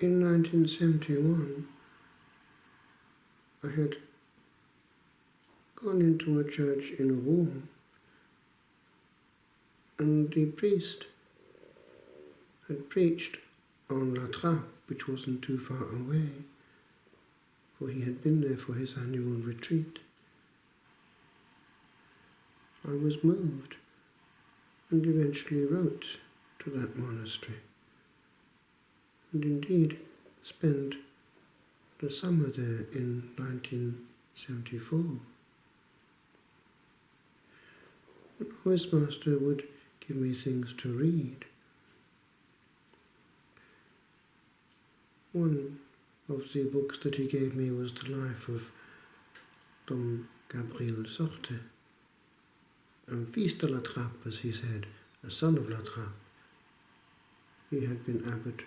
In 1971, I had gone into a church in Rome, and the priest had preached on La Trappe, which wasn't too far away, for he had been there for his annual retreat. I was moved and eventually wrote to that monastery, and indeed spent the summer there in 1974. The novice master would give me things to read. One of the books that he gave me was the life of Dom Gabriel Sorte, un fils de la Trappe, as he said, a son of La Trappe. He had been abbot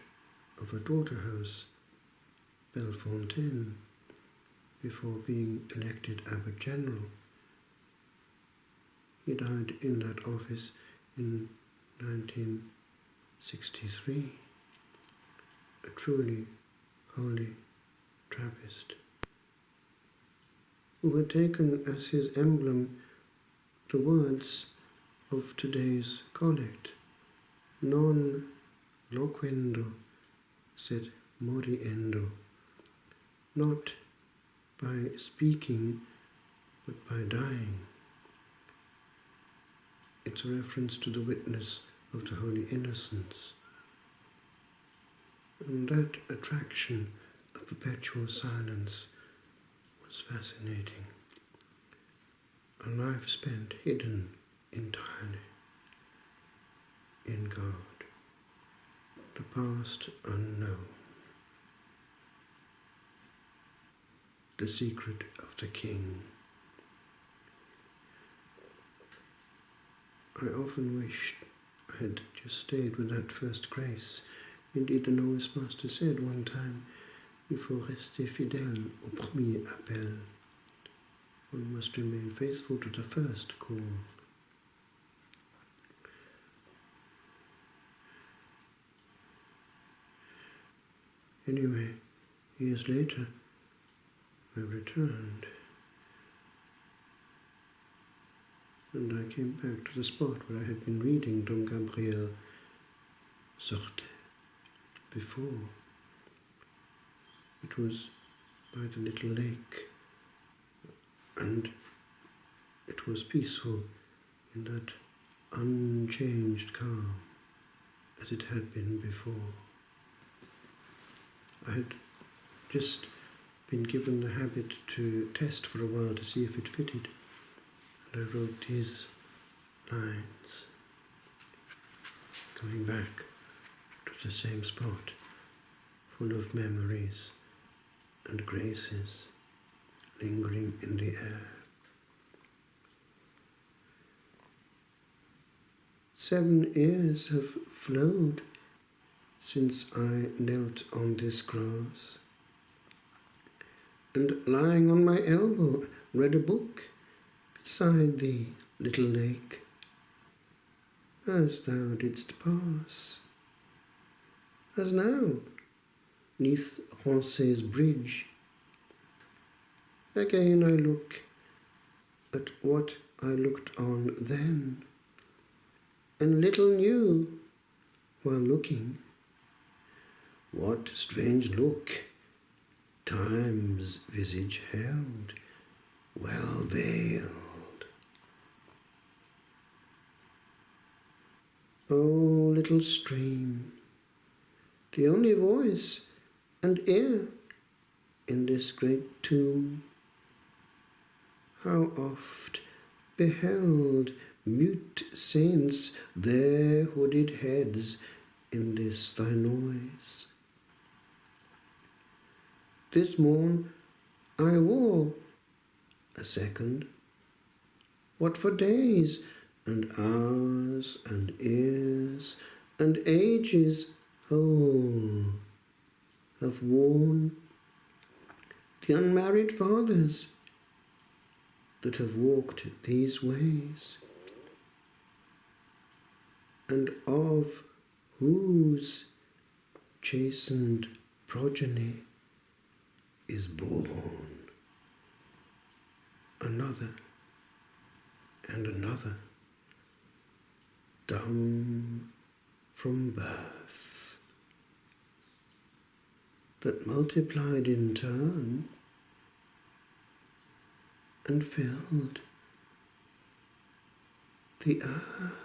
of a daughter house, Bellefontaine, before being elected abbot general. He died in that office in 1963, a truly holy Trappist, who had taken as his emblem the words of today's collect, non loquendo sed moriendo, not by speaking but by dying. It's a reference to the witness of the Holy Innocents. And that attraction of perpetual silence was fascinating. A life spent hidden entirely in God, the past unknown, the secret of the King. I often wished I had just stayed with that first grace. Indeed, the novice master said one time, "Il faut rester fidèle au premier appel." One must remain faithful to the first call. Anyway, years later, I returned, and I came back to the spot where I had been reading Dom Gabriel Sorte before. It was by the little lake, and it was peaceful in that unchanged calm as it had been before. I had just been given the habit to test for a while to see if it fitted, and I wrote these lines, coming back to the same spot, full of memories and graces lingering in the air. 7 years have flowed since I knelt on this grass, and lying on my elbow read a book beside the little lake, as thou didst pass, as now, 'neath Ronces's bridge. Again I look at what I looked on then, and little knew, while looking, what strange look Time's visage held, well veiled. O little stream, the only voice and ear in this great tomb, how oft beheld mute saints their hooded heads in this thy noise. This morn I wore a second, what for days and hours and years and ages whole have worn the unmarried fathers that have walked these ways, and of whose chastened progeny is born, another and another, down from birth, that multiplied in turn and filled the earth.